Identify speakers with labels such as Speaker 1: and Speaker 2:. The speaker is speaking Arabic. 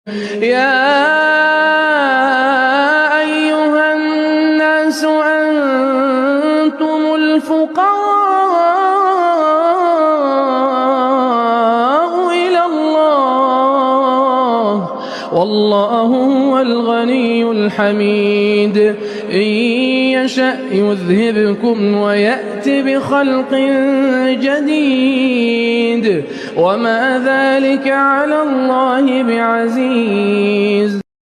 Speaker 1: يا أيها الناس أنتم الفقراء إلى الله والله هو الغني الحميد إن يشأ يذهبكم ويأت بخلق جديد وما ذلك على الله بعزيز.